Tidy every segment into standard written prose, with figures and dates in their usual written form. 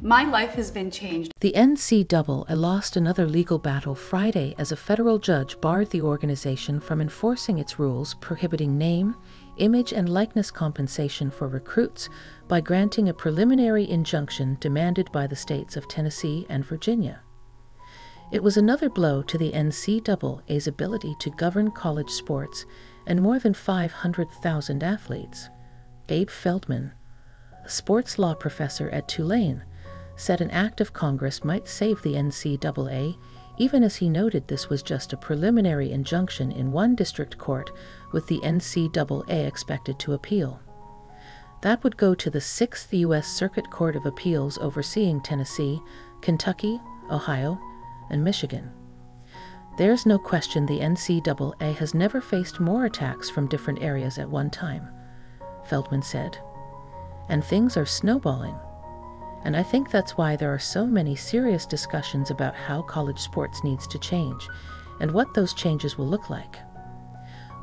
My life has been changed. The NCAA lost another legal battle Friday as a federal judge barred the organization from enforcing its rules prohibiting name, image, and likeness compensation for recruits by granting a preliminary injunction demanded by the states of Tennessee and Virginia. It was another blow to the NCAA's ability to govern college sports and more than 500,000 athletes. Abe Feldman, a sports law professor at Tulane, said an act of Congress might save the NCAA, even as he noted this was just a preliminary injunction in one district court, with the NCAA expected to appeal. That would go to the 6th U.S. Circuit Court of Appeals overseeing Tennessee, Kentucky, Ohio, and Michigan. There's no question the NCAA has never faced more attacks from different areas at one time, Feldman said. And things are snowballing. And I think that's why there are so many serious discussions about how college sports needs to change and what those changes will look like.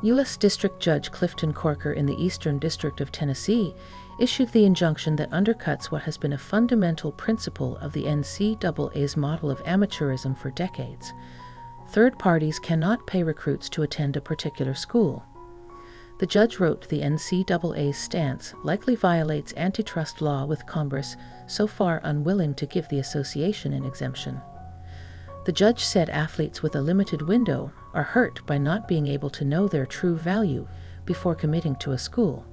U.S. District Judge Clifton Corker in the Eastern District of Tennessee issued the injunction that undercuts what has been a fundamental principle of the NCAA's model of amateurism for decades. Third parties cannot pay recruits to attend a particular school. The judge wrote the NCAA's stance likely violates antitrust law, with Congress so far unwilling to give the association an exemption. The judge said athletes with a limited window are hurt by not being able to know their true value before committing to a school.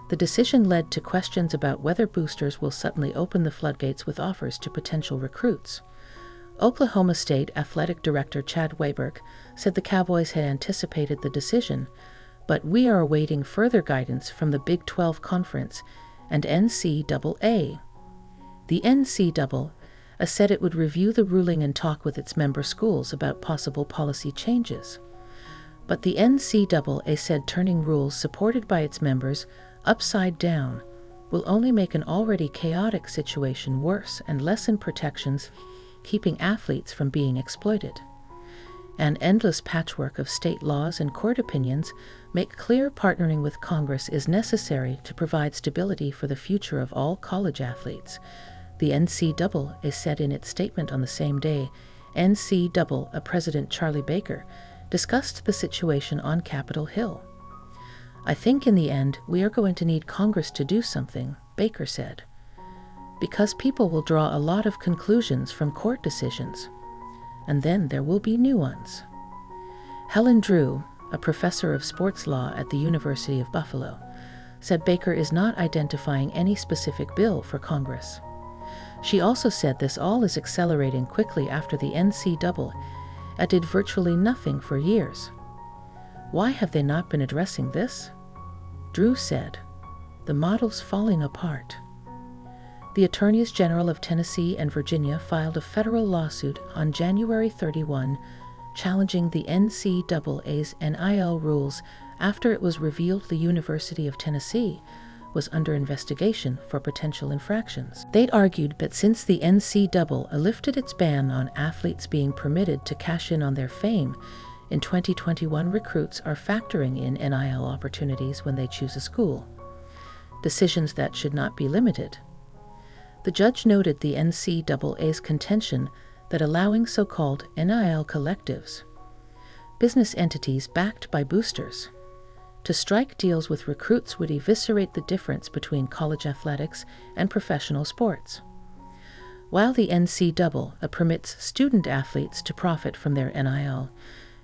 The decision led to questions about whether boosters will suddenly open the floodgates with offers to potential recruits. Oklahoma State Athletic Director Chad Weiberg said the Cowboys had anticipated the decision, but we are awaiting further guidance from the Big 12 Conference and NCAA. The NCAA said it would review the ruling and talk with its member schools about possible policy changes. But the NCAA said turning rules supported by its members upside down will only make an already chaotic situation worse and lessen protections keeping athletes from being exploited. An endless patchwork of state laws and court opinions make clear partnering with Congress is necessary to provide stability for the future of all college athletes, the NCAA said in its statement on the same day. NCAA President Charlie Baker discussed the situation on Capitol Hill. I think in the end we are going to need Congress to do something, Baker said, because people will draw a lot of conclusions from court decisions, and then there will be new ones. Helen Drew, a professor of sports law at the University of Buffalo, said Baker is not identifying any specific bill for Congress. She also said this all is accelerating quickly after the NCAA did virtually nothing for years. Why have they not been addressing this? Drew said, the model's falling apart. The Attorneys General of Tennessee and Virginia filed a federal lawsuit on January 31, challenging the NCAA's NIL rules after it was revealed the University of Tennessee was under investigation for potential infractions. They argued that since the NCAA lifted its ban on athletes being permitted to cash in on their fame, in 2021 recruits are factoring in NIL opportunities when they choose a school, decisions that should not be limited. The judge noted the NCAA's contention that allowing so-called NIL collectives, business entities backed by boosters, to strike deals with recruits would eviscerate the difference between college athletics and professional sports. While the NCAA permits student athletes to profit from their NIL,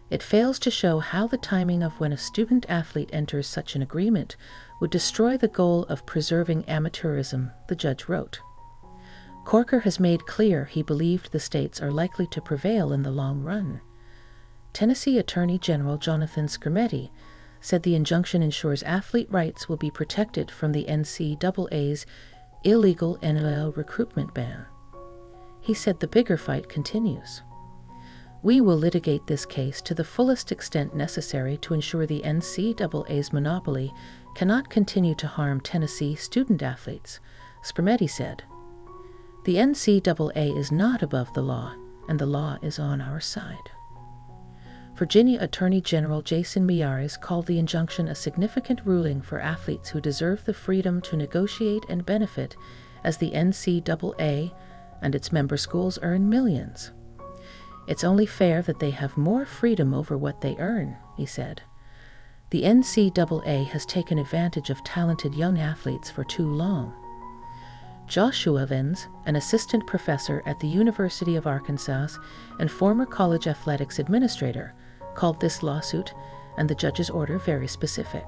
it fails to show how the timing of when a student athlete enters such an agreement would destroy the goal of preserving amateurism, the judge wrote. Corker has made clear he believed the states are likely to prevail in the long run. Tennessee Attorney General Jonathan Skrmetti said the injunction ensures athlete rights will be protected from the NCAA's illegal NIL recruitment ban. He said the bigger fight continues. We will litigate this case to the fullest extent necessary to ensure the NCAA's monopoly cannot continue to harm Tennessee student athletes, Skrmetti said. The NCAA is not above the law, and the law is on our side. Virginia Attorney General Jason Miyares called the injunction a significant ruling for athletes who deserve the freedom to negotiate and benefit as the NCAA and its member schools earn millions. It's only fair that they have more freedom over what they earn, he said. The NCAA has taken advantage of talented young athletes for too long. Joshua Vins, an assistant professor at the University of Arkansas and former college athletics administrator, called this lawsuit and the judge's order very specific.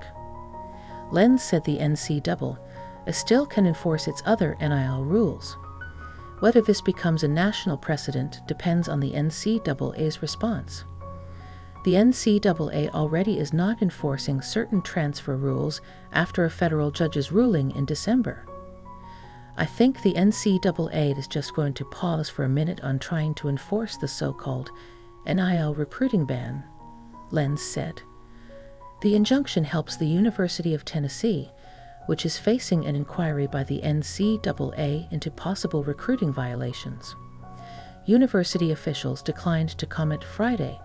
Lenz said the NCAA still can enforce its other NIL rules. Whether this becomes a national precedent depends on the NCAA's response. The NCAA already is not enforcing certain transfer rules after a federal judge's ruling in December. I think the NCAA is just going to pause for a minute on trying to enforce the so-called NIL recruiting ban, Lenz said. The injunction helps the University of Tennessee, which is facing an inquiry by the NCAA into possible recruiting violations. University officials declined to comment Friday,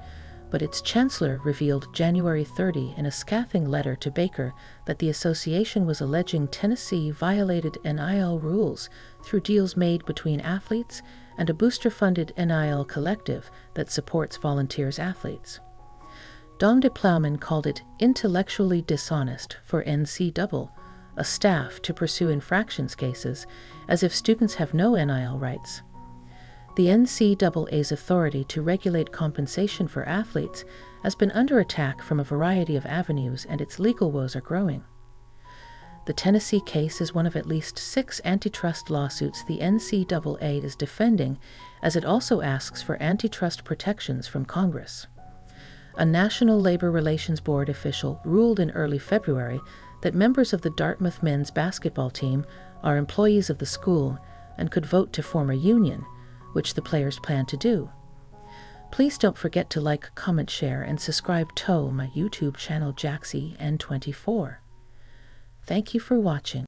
but its chancellor revealed January 30 in a scathing letter to Baker that the association was alleging Tennessee violated NIL rules through deals made between athletes and a booster-funded NIL collective that supports volunteers athletes. Don de Plowman called it intellectually dishonest for NCAA, a staff to pursue infractions cases as if students have no NIL rights. The NCAA's authority to regulate compensation for athletes has been under attack from a variety of avenues, and its legal woes are growing. The Tennessee case is one of at least 6 antitrust lawsuits the NCAA is defending, as it also asks for antitrust protections from Congress. A National Labor Relations Board official ruled in early February that members of the Dartmouth men's basketball team are employees of the school and could vote to form a union, which the players plan to do. Please don't forget to like, comment, share, and subscribe to my YouTube channel Jaxcey N24. Thank you for watching.